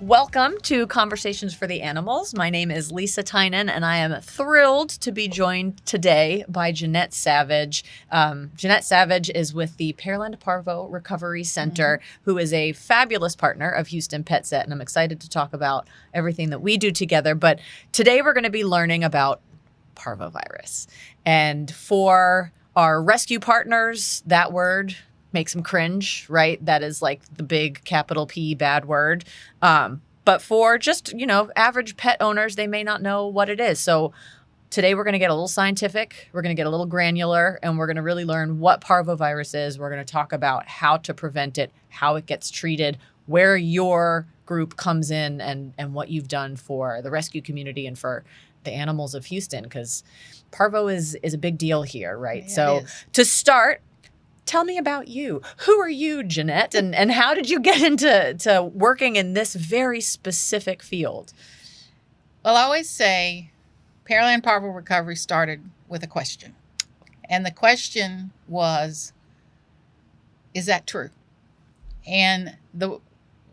Welcome to Conversations for the Animals. My name is Lisa Tynan, and I am thrilled to be joined today by Jeanette Savage. Jeanette Savage is with the Pearland Parvo Recovery Center, who is a fabulous partner of Houston PetSet, and I'm excited to talk about everything that we do together. But today we're going to be learning about Parvovirus. And for our rescue partners, that word makes them cringe, right? That is like the big capital P bad word. But for just, average pet owners, they may not know what it is. So today we're going to get a little scientific, we're going to get a little granular, and we're going to really learn what parvovirus is. We're going to talk about how to prevent it, how it gets treated, where your group comes in, and what you've done for the rescue community and for the animals of Houston, because parvo is a big deal here, right? Yeah, so to start, tell me about you. Who are you, Jeanette, and how did you get into working in this very specific field? Well, I always say Pearland Parvo Recovery started with a question. And the question was, is that true? And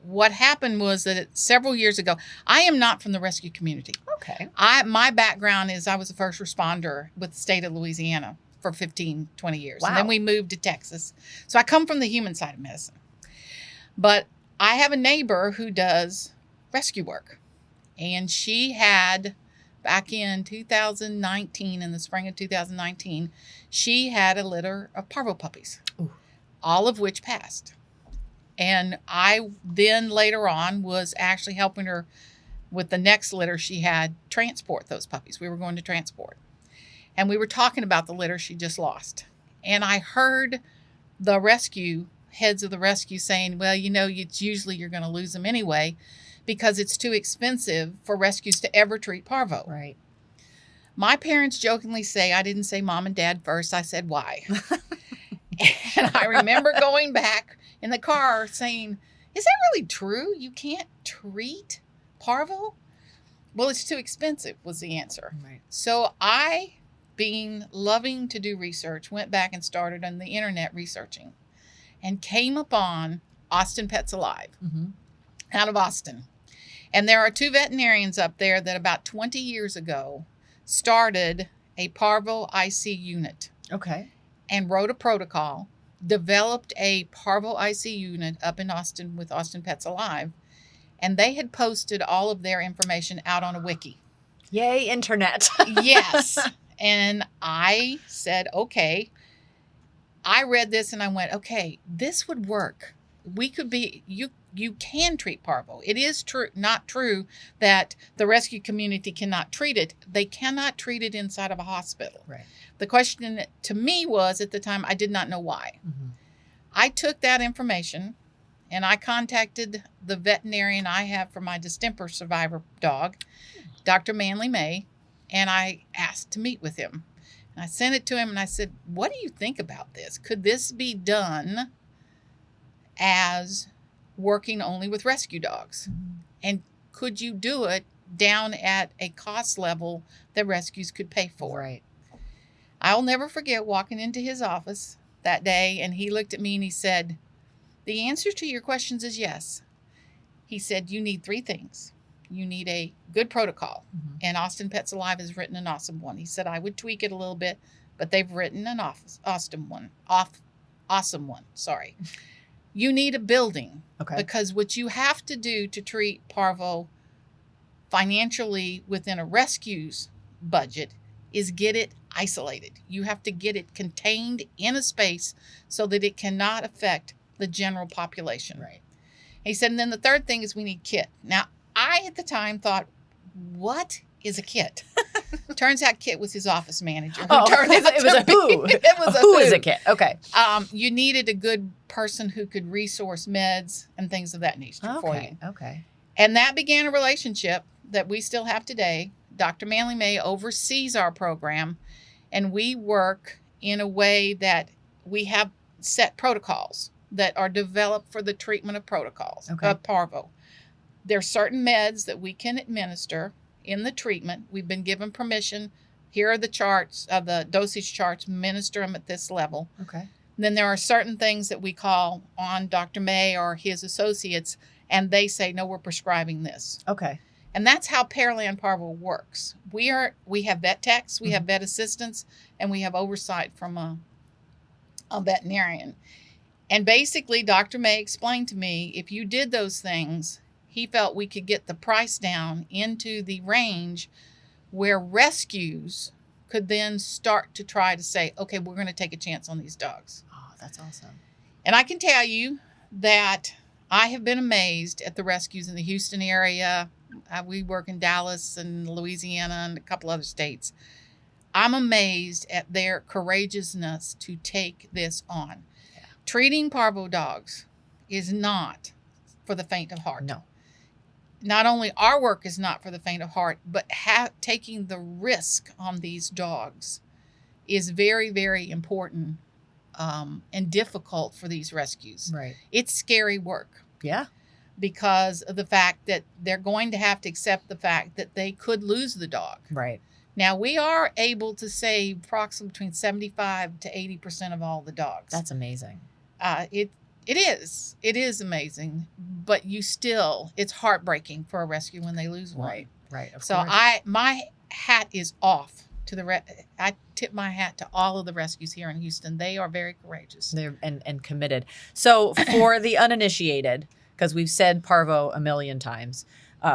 what happened was that several years ago, I am not from the rescue community. Okay. My background is I was a first responder with the state of Louisiana for 15, 20 years. Wow. And then we moved to Texas. So I come from the human side of medicine. But I have a neighbor who does rescue work. And she had, back in 2019, in the spring of 2019, she had a litter of parvo puppies, all of which passed. And I then later on was actually helping her with the next litter she had transport those puppies. We were going to transport. And we were talking about the litter she just lost. And I heard the heads of the rescue saying, well, it's usually you're going to lose them anyway because it's too expensive for rescues to ever treat parvo. Right. My parents jokingly say, I didn't say mom and dad first. I said, why? And I remember going back in the car saying, is that really true? You can't treat parvo? Well, it's too expensive was the answer. Right. So I, being loving to do research, went back and started on the internet researching and came upon Austin Pets Alive out of Austin. And there are two veterinarians up there that about 20 years ago started a Parvo IC unit. Okay. And wrote a protocol, developed a Parvo IC unit up in Austin with Austin Pets Alive. And they had posted all of their information out on a wiki. Yay, internet. Yes. And I said, okay. I read this and I went, okay, this would work. We could be, you can treat parvo. It is true, not true that the rescue community cannot treat it. They cannot treat it inside of a hospital. Right. The question to me was, at the time, I did not know why. I took that information and I contacted the veterinarian I have for my distemper survivor dog, Dr. Manley May, and I asked to meet with him. And I sent it to him and I said, what do you think about this? Could this be done as working only with rescue dogs? And could you do it down at a cost level that rescues could pay for? Right. I'll never forget walking into his office that day, and he looked at me and he said, the answer to your questions is yes. He said, you need three things. You need a good protocol. And Austin Pets Alive has written an awesome one. He said, I would tweak it a little bit, but they've written an awesome one. Sorry. You need a building. Okay. Because what you have to do to treat parvo financially within a rescue's budget is get it isolated. You have to get it contained in a space so that it cannot affect the general population. Right. He said, and then the third thing is we need kit. Now, I at the time thought, what is a kit? Turns out Kit was his office manager. It was a who. It was a who is a Kit? Okay. You needed a good person who could resource meds and things of that nature for you. Okay. And that began a relationship that we still have today. Dr. Manley May oversees our program, and we work in a way that we have set protocols that are developed for the treatment of of parvo. There are certain meds that we can administer in the treatment. We've been given permission. Here are the charts of the dosage charts, administer them at this level. Okay. Then there are certain things that we call on Dr. May or his associates and they say, no, we're prescribing this. Okay. And that's how Pearland Parvo works. We have vet techs, we have vet assistants, and we have oversight from a veterinarian. And basically, Dr. May explained to me, if you did those things, he felt we could get the price down into the range where rescues could then start to try to say, okay, we're going to take a chance on these dogs. Oh, that's awesome. And I can tell you that I have been amazed at the rescues in the Houston area. We work in Dallas and Louisiana and a couple other states. I'm amazed at their courageousness to take this on. Yeah. Treating parvo dogs is not for the faint of heart. No. Not only our work is not for the faint of heart, but taking the risk on these dogs is very, very important and difficult for these rescues. Right. It's scary work. Yeah. Because of the fact that they're going to have to accept the fact that they could lose the dog. Right. Now, we are able to save approximately between 75 to 80% of all the dogs. That's amazing. It is amazing, but it's heartbreaking for a rescue when they lose one. Right, right. Of So course. my hat is off to I tip my hat to all of the rescues here in Houston. They are very courageous. They're and committed. So for the uninitiated, because we've said parvo a million times,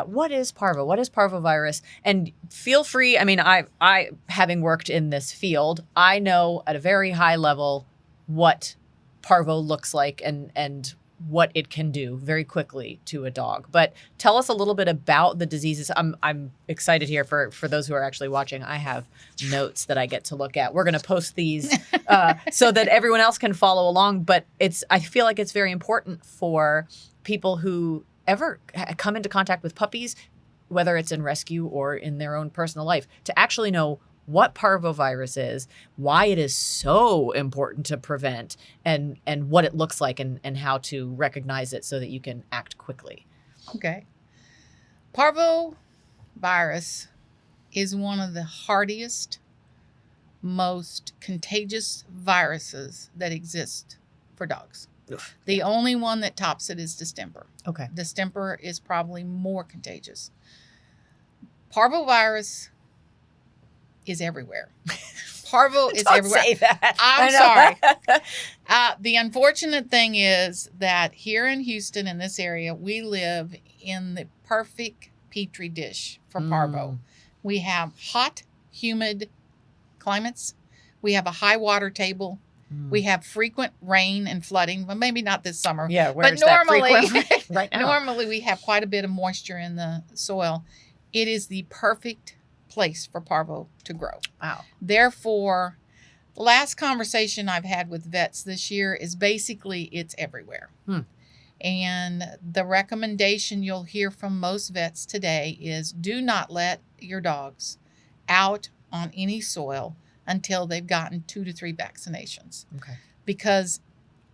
what is parvo? What is parvovirus? And feel free. I mean, I having worked in this field, I know at a very high level what parvo looks like and what it can do very quickly to a dog. But tell us a little bit about the diseases. I'm excited here for those who are actually watching. I have notes that I get to look at. We're going to post these so that everyone else can follow along. But I feel like it's very important for people who ever come into contact with puppies, whether it's in rescue or in their own personal life, to actually know what parvovirus is, why it is so important to prevent, and what it looks like and how to recognize it so that you can act quickly. Okay. Parvovirus is one of the hardiest, most contagious viruses that exist for dogs. Oof. The only one that tops it is distemper. Okay. Distemper is probably more contagious. Parvovirus is everywhere. Parvo is Don't everywhere. say that. I'm sorry. The unfortunate thing is that here in Houston, in this area, we live in the perfect petri dish for parvo. We have hot, humid climates. We have a high water table. We have frequent rain and flooding. Well, maybe not this summer. Yeah, but normally, right now. normally we have quite a bit of moisture in the soil. It is the perfect place for parvo to grow. Wow. Therefore, the last conversation I've had with vets this year is basically it's everywhere. And the recommendation you'll hear from most vets today is do not let your dogs out on any soil until they've gotten 2 to 3 vaccinations. Okay. Because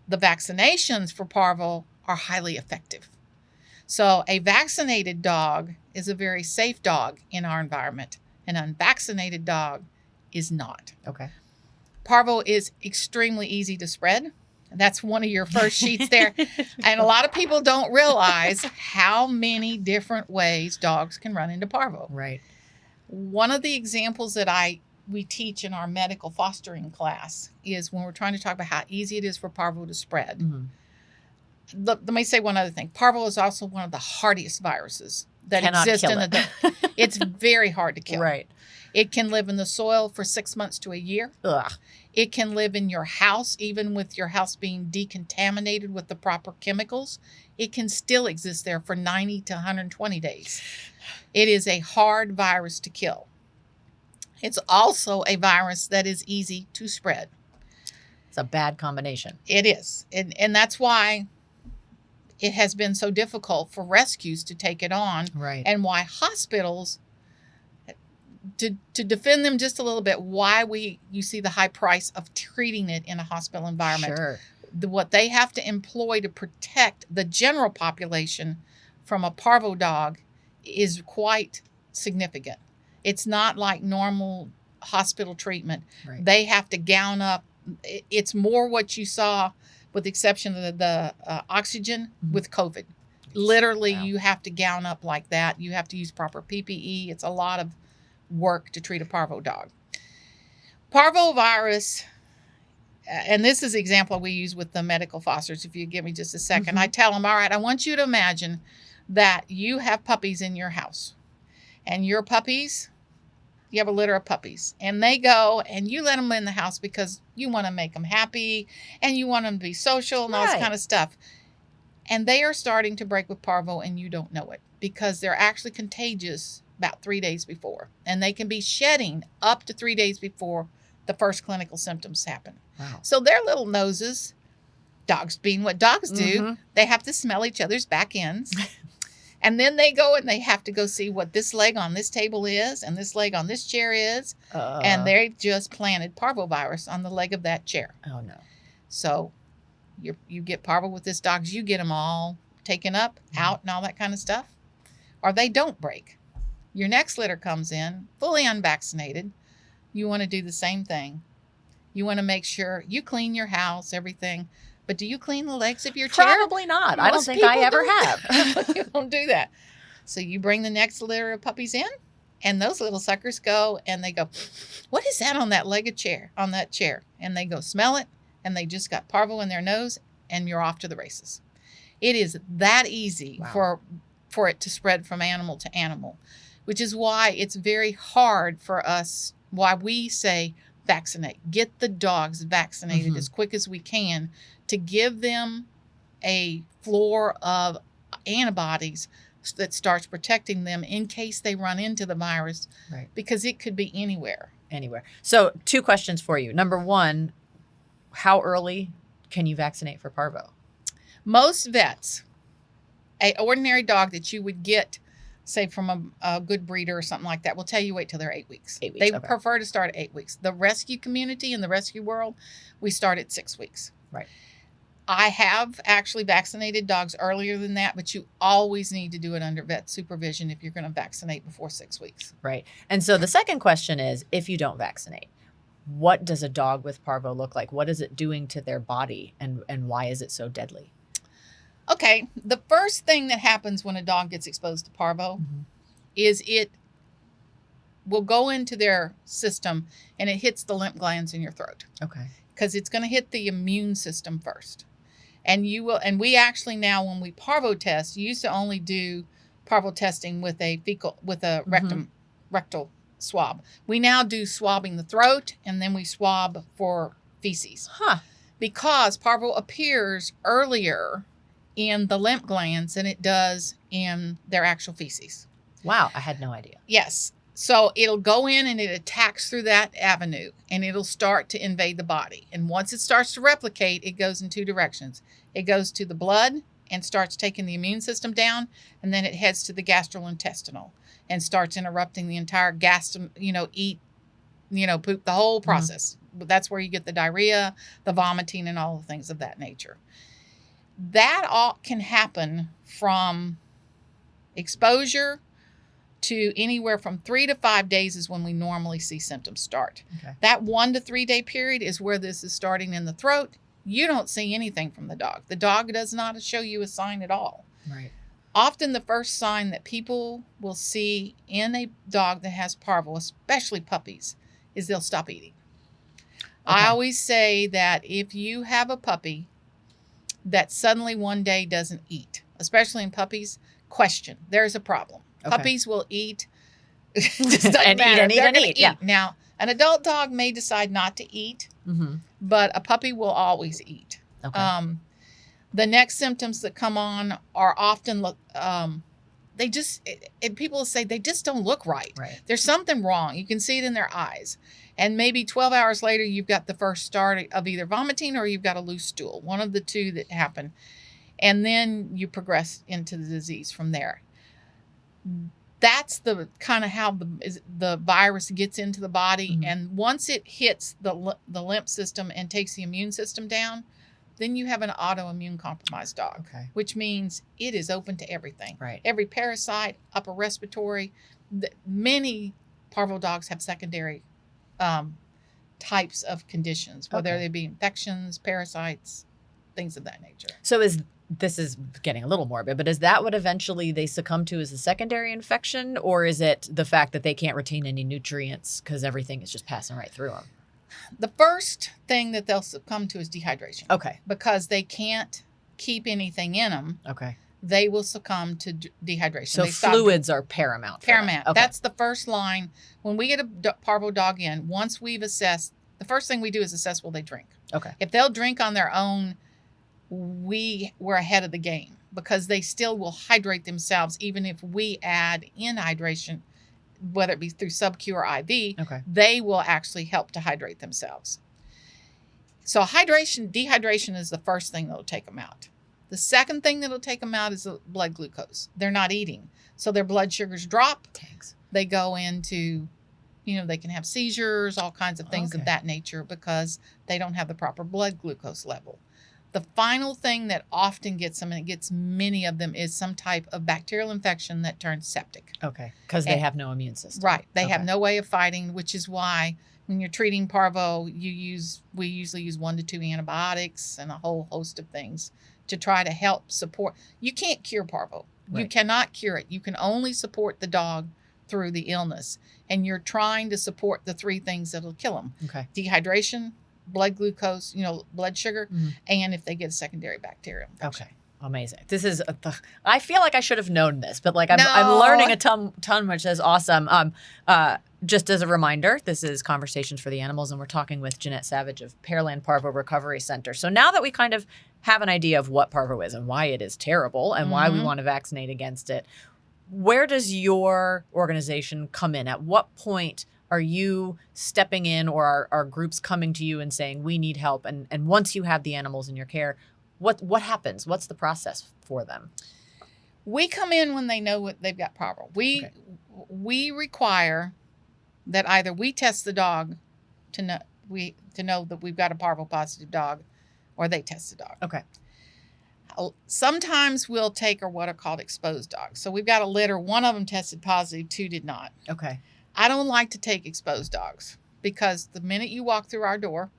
the vaccinations for parvo are highly effective. So a vaccinated dog is a very safe dog in our environment. An unvaccinated dog is not. Okay. Parvo is extremely easy to spread. That's one of your first sheets there. And a lot of people don't realize how many different ways dogs can run into parvo. Right. One of the examples that we teach in our medical fostering class is when we're trying to talk about how easy it is for parvo to spread. Let me say one other thing. Parvo is also one of the hardiest viruses that exist in the It's very hard to kill. Right. It can live in the soil for 6 months to a year. Ugh. It can live in your house, even with your house being decontaminated with the proper chemicals. It can still exist there for 90 to 120 days. It is a hard virus to kill. It's also a virus that is easy to spread. It's a bad combination. It is. And that's why it has been so difficult for rescues to take it on. Right. And why hospitals, to defend them just a little bit, why you see the high price of treating it in a hospital environment. Sure. What they have to employ to protect the general population from a parvo dog is quite significant. It's not like normal hospital treatment. Right. They have to gown up. It's more what you saw, with the exception of the oxygen with COVID. Literally, Wow. you have to gown up like that. You have to use proper PPE. It's a lot of work to treat a parvo dog. Parvovirus, and this is the example we use with the medical fosters. If you give me just a second, I tell them, all right, I want you to imagine that you have puppies in your house, and your puppies, you have a litter of puppies, and they go and you let them in the house because you want to make them happy and you want them to be social and all this Right. kind of stuff. And they are starting to break with parvo and you don't know it because they're actually contagious about 3 days before. And they can be shedding up to 3 days before the first clinical symptoms happen. Wow. So their little noses, dogs being what dogs do, they have to smell each other's back ends. And then they go and they have to go see what this leg on this table is and this leg on this chair is. And they just planted parvovirus on the leg of that chair. Oh, no. So you get parvo with this dog, you get them all taken up, out, and all that kind of stuff. Or they don't break. Your next litter comes in, fully unvaccinated. You want to do the same thing. You want to make sure you clean your house, everything. But do you clean the legs of your chair? Probably not. I don't Most think I people ever don't. have. You don't do that. So you bring the next litter of puppies in, and those little suckers go, and they go, what is that on that leg of chair, on that chair? And they go smell it, and they just got parvo in their nose, and you're off to the races. It is that easy for it to spread from animal to animal, which is why it's very hard for us, why we say vaccinate. Get the dogs vaccinated as quick as we can to give them a floor of antibodies that starts protecting them in case they run into the virus, Right. because it could be anywhere. Anywhere. So 2 questions for you. Number 1, how early can you vaccinate for parvo? Most vets, an ordinary dog that you would get, say, from a good breeder or something like that, will tell you wait till they're 8 weeks. 8 weeks, They okay. prefer to start at 8 weeks. The rescue community and the rescue world, we start at 6 weeks. Right. I have actually vaccinated dogs earlier than that, but you always need to do it under vet supervision if you're going to vaccinate before 6 weeks. Right. And so the second question is, if you don't vaccinate, what does a dog with parvo look like? What is it doing to their body, and why is it so deadly? Okay, the first thing that happens when a dog gets exposed to parvo is it will go into their system and it hits the lymph glands in your throat. Okay. Because it's going to hit the immune system first. And we actually now, when we parvo test, you used to only do parvo testing with a rectal swab. We now do swabbing the throat, and then we swab for feces. Because parvo appears earlier in the lymph glands than it does in their actual feces. Wow, I had no idea. Yes. So it'll go in and it attacks through that avenue, and it'll start to invade the body. And once it starts to replicate, it goes in 2 directions. It goes to the blood and starts taking the immune system down, and then it heads to the gastrointestinal and starts interrupting the entire poop, the whole process. That's where you get the diarrhea, the vomiting, and all the things of that nature. That all can happen from exposure to anywhere from 3 to 5 days is when we normally see symptoms start. Okay. That 1 to 3 day period is where this is starting in the throat. You don't see anything from the dog. The dog does not show you a sign at all. Right. Often the first sign that people will see in a dog that has parvo, especially puppies, is they'll stop eating. Okay. I always say that if you have a puppy that suddenly one day doesn't eat, especially in puppies, question. There's a problem. Okay. Puppies will eat. Just doesn't And eat matter. and eat They're and gonna eat, yeah. Now, an adult dog may decide not to eat, but a puppy will always eat. Okay. The next symptoms that come on are often people say they just don't look right. Right. There's something wrong. You can see it in their eyes. And maybe 12 hours later, you've got the first start of either vomiting or you've got a loose stool, one of the 2 that happen. And then you progress into the disease from there. That's the kind of how the virus gets into the body. And once it hits the lymph system and takes the immune system down, then you have an autoimmune compromised dog, which means it is open to everything. Right. Every parasite, upper respiratory. Many parvo dogs have secondary types of conditions, whether they be infections, parasites, things of that nature. So is this is getting a little morbid, but is that what eventually they succumb to as a secondary infection? Or is it the fact that they can't retain any nutrients because everything is just passing right through them? The first thing that they'll succumb to is dehydration. Okay. Because they can't keep anything in them. Okay. They will succumb to dehydration. So they stop fluids are paramount. Paramount. Okay. That's the first line. When we get a parvo dog in, once we've assessed, the first thing we do is assess will they drink. Okay. If they'll drink on their own, we're ahead of the game because they still will hydrate themselves even if we add in hydration, whether it be through sub-Q or IV. Okay. They will actually help to hydrate themselves. So dehydration is the first thing that'll take them out. The second thing that'll take them out is the blood glucose. They're not eating. So their blood sugars drop. Thanks. They go into, they can have seizures, all kinds of things of that nature because they don't have the proper blood glucose level. The final thing that often gets them, and it gets many of them, is some type of bacterial infection that turns septic. Okay. Because they have no immune system. Right. They have no way of fighting, which is why when you're treating parvo, we usually use 1 to 2 antibiotics and a whole host of things to try to help support. You can't cure parvo. Right. You cannot cure it. You can only support the dog through the illness. And you're trying to support the 3 things that'll kill them. Okay. Dehydration, blood glucose, blood sugar, and if they get a secondary bacterial infection. Okay. Amazing. This is, I feel like I should have known this, but I'm learning a ton, which is awesome. Just as a reminder, this is Conversations for the Animals, and we're talking with Jeanette Savage of Pearland Parvo Recovery Center. So now that we kind of have an idea of what parvo is and why it is terrible and why we want to vaccinate against it, where does your organization come in? At what point are you stepping in, or are groups coming to you and saying, we need help? And once you have the animals in your care, what happens? What's the process for them? We come in when they know what they've got parvo. We require that either we test the dog to know that we've got a parvo positive dog, or they test the dog. Okay. Sometimes we'll take what are called exposed dogs. So we've got a litter. 1 of them tested positive, 2 did not. Okay. I don't like to take exposed dogs because the minute you walk through our door,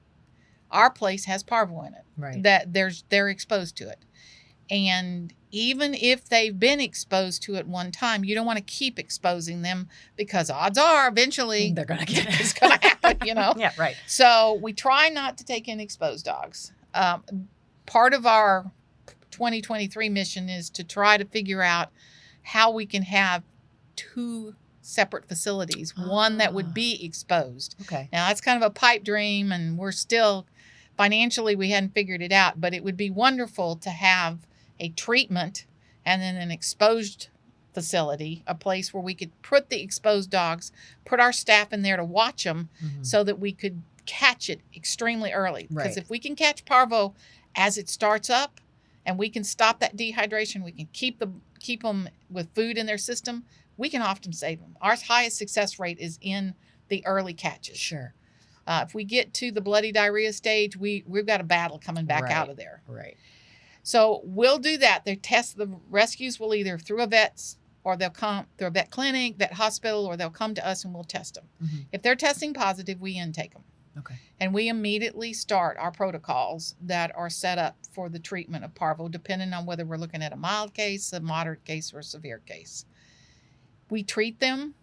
our place has parvo in it. Right. That they're exposed to it. And even if they've been exposed to it one time, you don't want to keep exposing them because odds are eventually they're going to get it. It's going to happen, Yeah, right. So we try not to take in exposed dogs. Part of our 2023 mission is to try to figure out how we can have 2 separate facilities, one that would be exposed. Okay. Now that's kind of a pipe dream, and we're still financially, we hadn't figured it out, but it would be wonderful to have a treatment and then an exposed facility, a place where we could put the exposed dogs, put our staff in there to watch them so that we could catch it extremely early. Because if we can catch parvo as it starts up and we can stop that dehydration, we can keep them with food in their system, we can often save them. Our highest success rate is in the early catches. Sure. If we get to the bloody diarrhea stage, we've got a battle coming back out of there. Right. So we'll do that. The rescues will either through a vet's, or they'll come through a vet clinic, vet hospital, or they'll come to us and we'll test them. If they're testing positive, we intake them. Okay. And we immediately start our protocols that are set up for the treatment of parvo, depending on whether we're looking at a mild case, a moderate case, or a severe case. We treat them.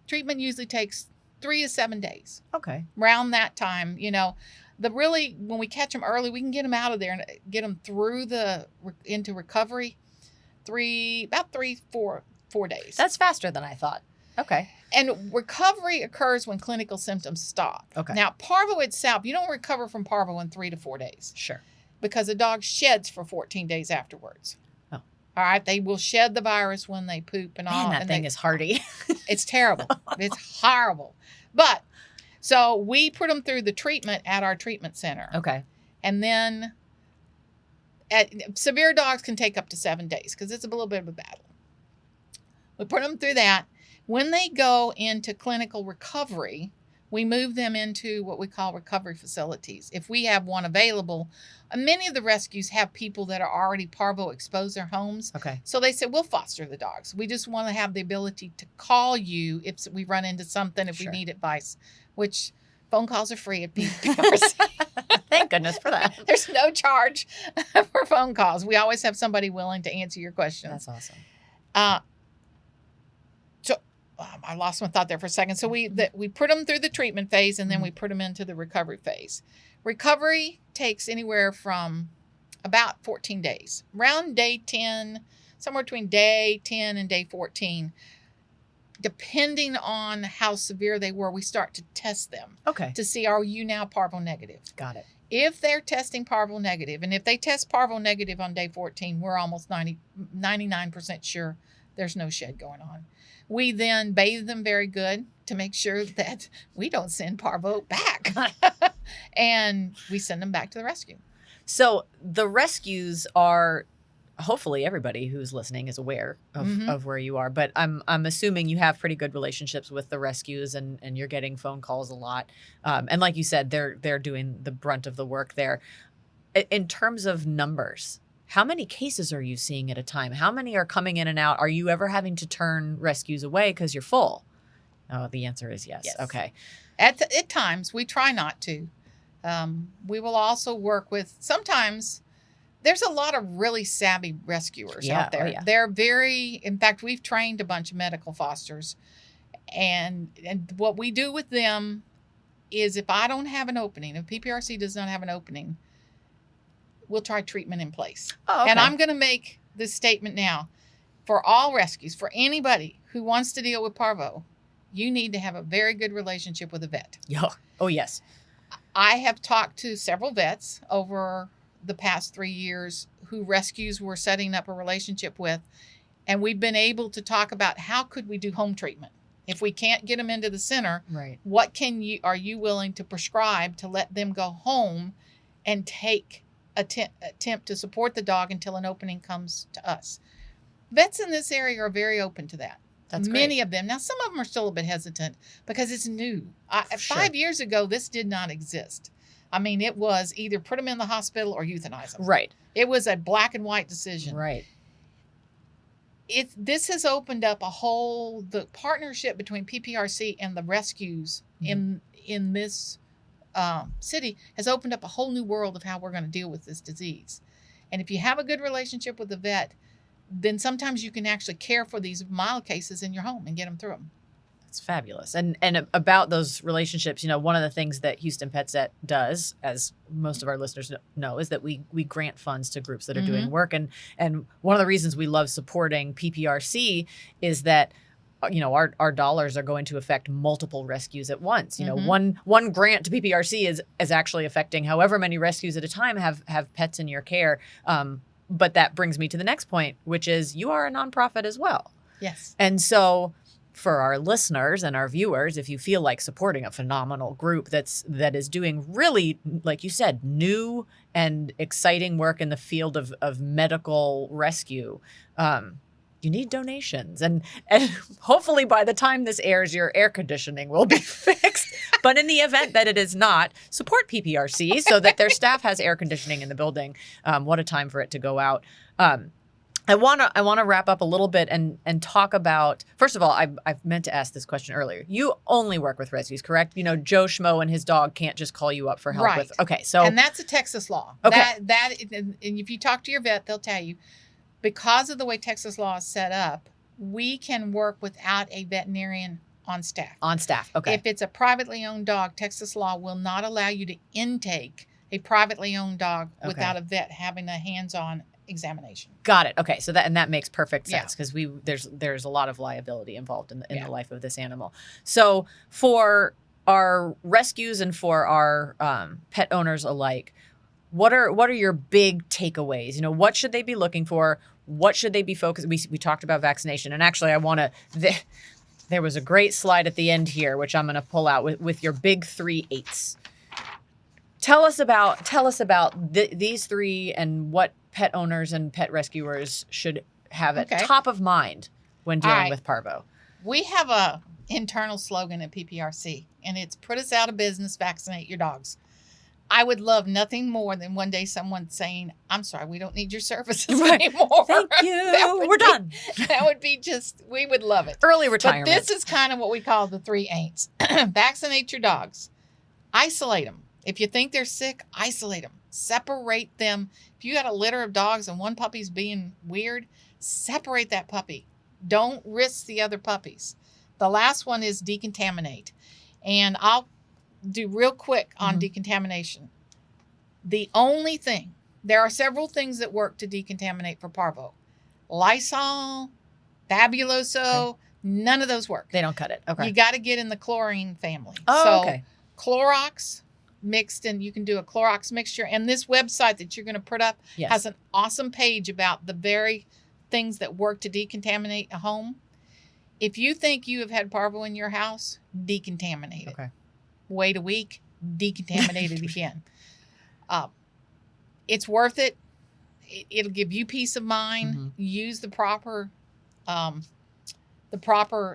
Treatment usually takes 3 to 7 days. Okay. Around that time, when we catch them early, we can get them out of there and get them through into recovery. 4 days. That's faster than I thought. Okay. And recovery occurs when clinical symptoms stop. Okay. Now, parvo itself, you don't recover from parvo in 3 to 4 days. Sure. Because a dog sheds for 14 days afterwards. Oh. All right. They will shed the virus when they poop and all. Man, that thing is hardy. It's terrible. It's horrible. But so we put them through the treatment at our treatment center. Okay. And then severe dogs can take up to 7 days because it's a little bit of a battle. We put them through that. When they go into clinical recovery, we move them into what we call recovery facilities. If we have one available, many of the rescues have people that are already parvo exposed their homes. Okay. So they said, we'll foster the dogs. We just want to have the ability to call you if we run into something, if we need advice, which phone calls are free at PRC. Thank goodness. goodness for that. There's no charge for phone calls. We always have somebody willing to answer your questions. That's awesome. I lost my thought there for a second. So we put them through the treatment phase, and then we put them into the recovery phase. Recovery takes anywhere from about 14 days. Around day 10, somewhere between day 10 and day 14, depending on how severe they were, we start to test them. Okay. To see, are you now parvo negative? Got it. If they're testing parvo negative, and if they test parvo negative on day 14, we're almost 99% sure there's no shed going on. We then bathe them very good to make sure that we don't send parvo back. And we send them back to the rescue. So the rescues are, hopefully everybody who's listening is aware of where you are, but I'm assuming you have pretty good relationships with the rescues, and you're getting phone calls a lot. And like you said, they're doing the brunt of the work there. In terms of numbers, how many cases are you seeing at a time? How many are coming in and out? Are you ever having to turn rescues away because you're full? Oh, the answer is yes. Okay. At times, we try not to. We will also work with, sometimes there's a lot of really savvy rescuers out there. Oh, yeah. They're very, in fact, we've trained a bunch of medical fosters. And what we do with them is, if I don't have an opening, if PPRC does not have an opening, we'll try treatment in place. Oh, okay. And I'm going to make this statement now. For all rescues, for anybody who wants to deal with parvo, you need to have a very good relationship with a vet. Oh, yes. I have talked to several vets over the past 3 years who rescues were setting up a relationship with, and we've been able to talk about how could we do home treatment. If we can't get them into the center, right, what are you willing to prescribe to let them go home and take attempt to support the dog until an opening comes to us? Vets in this area are very open to that. That's many great. of them. Now, some of them are still a bit hesitant because it's new. Sure. 5 years ago, this did not exist. I mean, it was either put them in the hospital or euthanize them. Right. It was a black and white decision. Right. This has opened up the partnership between PPRC and the rescues in this city has opened up a whole new world of how we're going to deal with this disease. And if you have a good relationship with the vet, then sometimes you can actually care for these mild cases in your home and get them through them. That's fabulous. And about those relationships, one of the things that Houston PetSet does, as most of our listeners know, is that we grant funds to groups that are doing work. And one of the reasons we love supporting PPRC is that our dollars are going to affect multiple rescues at once. One grant to PPRC is actually affecting however many rescues at a time have pets in your care. But that brings me to the next point, which is you are a nonprofit as well. Yes. And so for our listeners and our viewers, if you feel like supporting a phenomenal group that is doing really, like you said, new and exciting work in the field of medical rescue, you need donations. And hopefully by the time this airs, your air conditioning will be fixed. But in the event that it is not, support PPRC so that their staff has air conditioning in the building. What a time for it to go out. I want to wrap up a little bit and talk about, first of all, I've meant to ask this question earlier. You only work with rescues, correct? Joe Schmo and his dog can't just call you up for help with. Okay, so. And that's a Texas law. Okay. And if you talk to your vet, they'll tell you, because of the way Texas law is set up, we can work without a veterinarian on staff. On staff, okay. If it's a privately owned dog, Texas law will not allow you to intake a privately owned dog without a vet having a hands-on examination. Got it. Okay, so that makes perfect sense because there's a lot of liability involved in the life of this animal. So for our rescues and for our pet owners alike, what are your big takeaways? What should they be looking for? What should they be focused? We talked about vaccination, and actually, I want to. There was a great slide at the end here, which I'm going to pull out with your big 3 8s. Tell us about these 3 and what pet owners and pet rescuers should have at top of mind when dealing with parvo. We have a internal slogan at PPRC, and it's "Put us out of business, vaccinate your dogs." I would love nothing more than one day someone saying, "I'm sorry, we don't need your services anymore." Thank you. We're done. That would be we would love it. Early retirement. But this is kind of what we call the 3 ain'ts. Vaccinate your dogs. Isolate them. If you think they're sick, isolate them. Separate them. If you got a litter of dogs and one puppy's being weird, separate that puppy. Don't risk the other puppies. The last one is decontaminate. And I'll do real quick on decontamination. The only thing, there are several things that work to decontaminate for parvo. Lysol, Fabuloso, none of those work. They don't cut it. Okay. You got to get in the chlorine family. Oh, okay. Clorox mixed, and you can do a Clorox mixture. And this website that you're going to put up has an awesome page about the very things that work to decontaminate a home. If you think you have had parvo in your house, decontaminate it. Okay. Wait a week, decontaminate it again. It's worth it. It'll give you peace of mind. Use the proper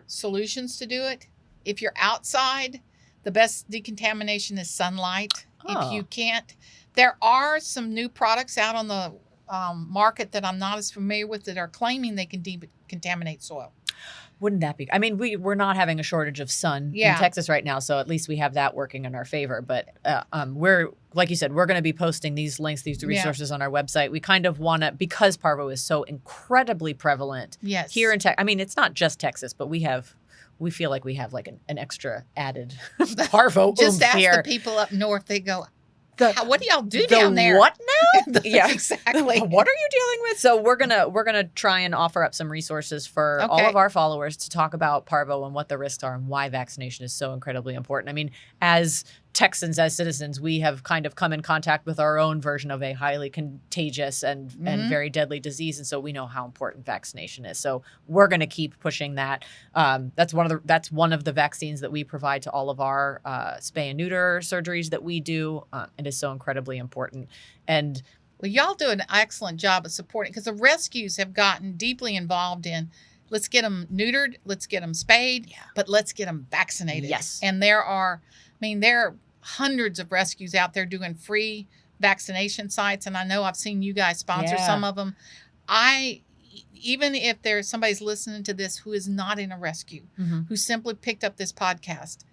solutions to do it. If you're outside, the best decontamination is sunlight. If you can't, there are some new products out on the market that I'm not as familiar with that are claiming they can decontaminate soil. Wouldn't that be? I mean, we're not having a shortage of sun in Texas right now, so at least we have that working in our favor. But we're, like you said, we're going to be posting these links, these resources on our website. We kind of want to, because parvo is so incredibly prevalent here in Texas. I mean, it's not just Texas, but we feel like we have like an extra added parvo Just ask here. the people up north. They go, what do y'all do down there? What now? Exactly. What are you dealing with? So we're gonna try and offer up some resources for all of our followers to talk about parvo and what the risks are and why vaccination is so incredibly important. I mean, as Texans, as citizens, we have kind of come in contact with our own version of a highly contagious and very deadly disease, and so we know how important vaccination is. So we're going to keep pushing that. That's one of the vaccines that we provide to all of our spay and neuter surgeries that we do. It is so incredibly important. And well, y'all do an excellent job of supporting, because the rescues have gotten deeply involved in, let's get them neutered, let's get them spayed, but let's get them vaccinated. Yes. And there are hundreds of rescues out there doing free vaccination sites. And I know I've seen you guys sponsor some of them. Even if there's somebody's listening to this who is not in a rescue, who simply picked up this podcast,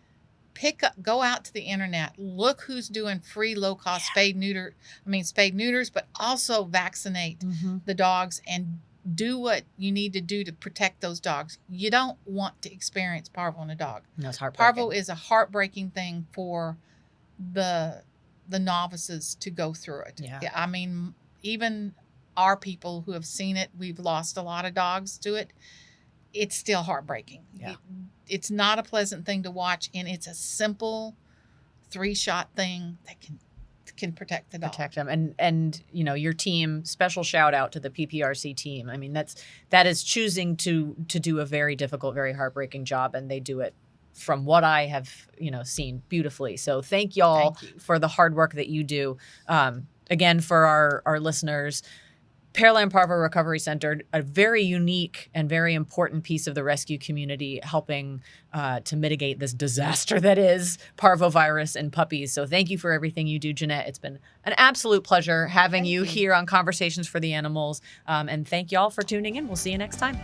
go out to the internet, look who's doing free low-cost spayed neuters, but also vaccinate the dogs and do what you need to do to protect those dogs. You don't want to experience parvo in a dog. No, it's heartbreaking. Parvo is a heartbreaking thing for the novices to go through it. Yeah. I mean, even our people who have seen it, we've lost a lot of dogs to it. It's still heartbreaking. Yeah. It's not a pleasant thing to watch, and it's a simple 3-shot thing that can protect the dog. Protect them. And you know, your team, special shout out to the PPRC team. I mean, that is choosing to do a very difficult, very heartbreaking job, and they do it, from what I have, seen, beautifully. So thank y'all for the hard work that you do. Again, for our listeners, Pearland Parvo Recovery Center, a very unique and very important piece of the rescue community, helping to mitigate this disaster that is parvovirus in puppies. So thank you for everything you do, Jeanette. It's been an absolute pleasure having you here on Conversations for the Animals. And thank y'all for tuning in. We'll see you next time.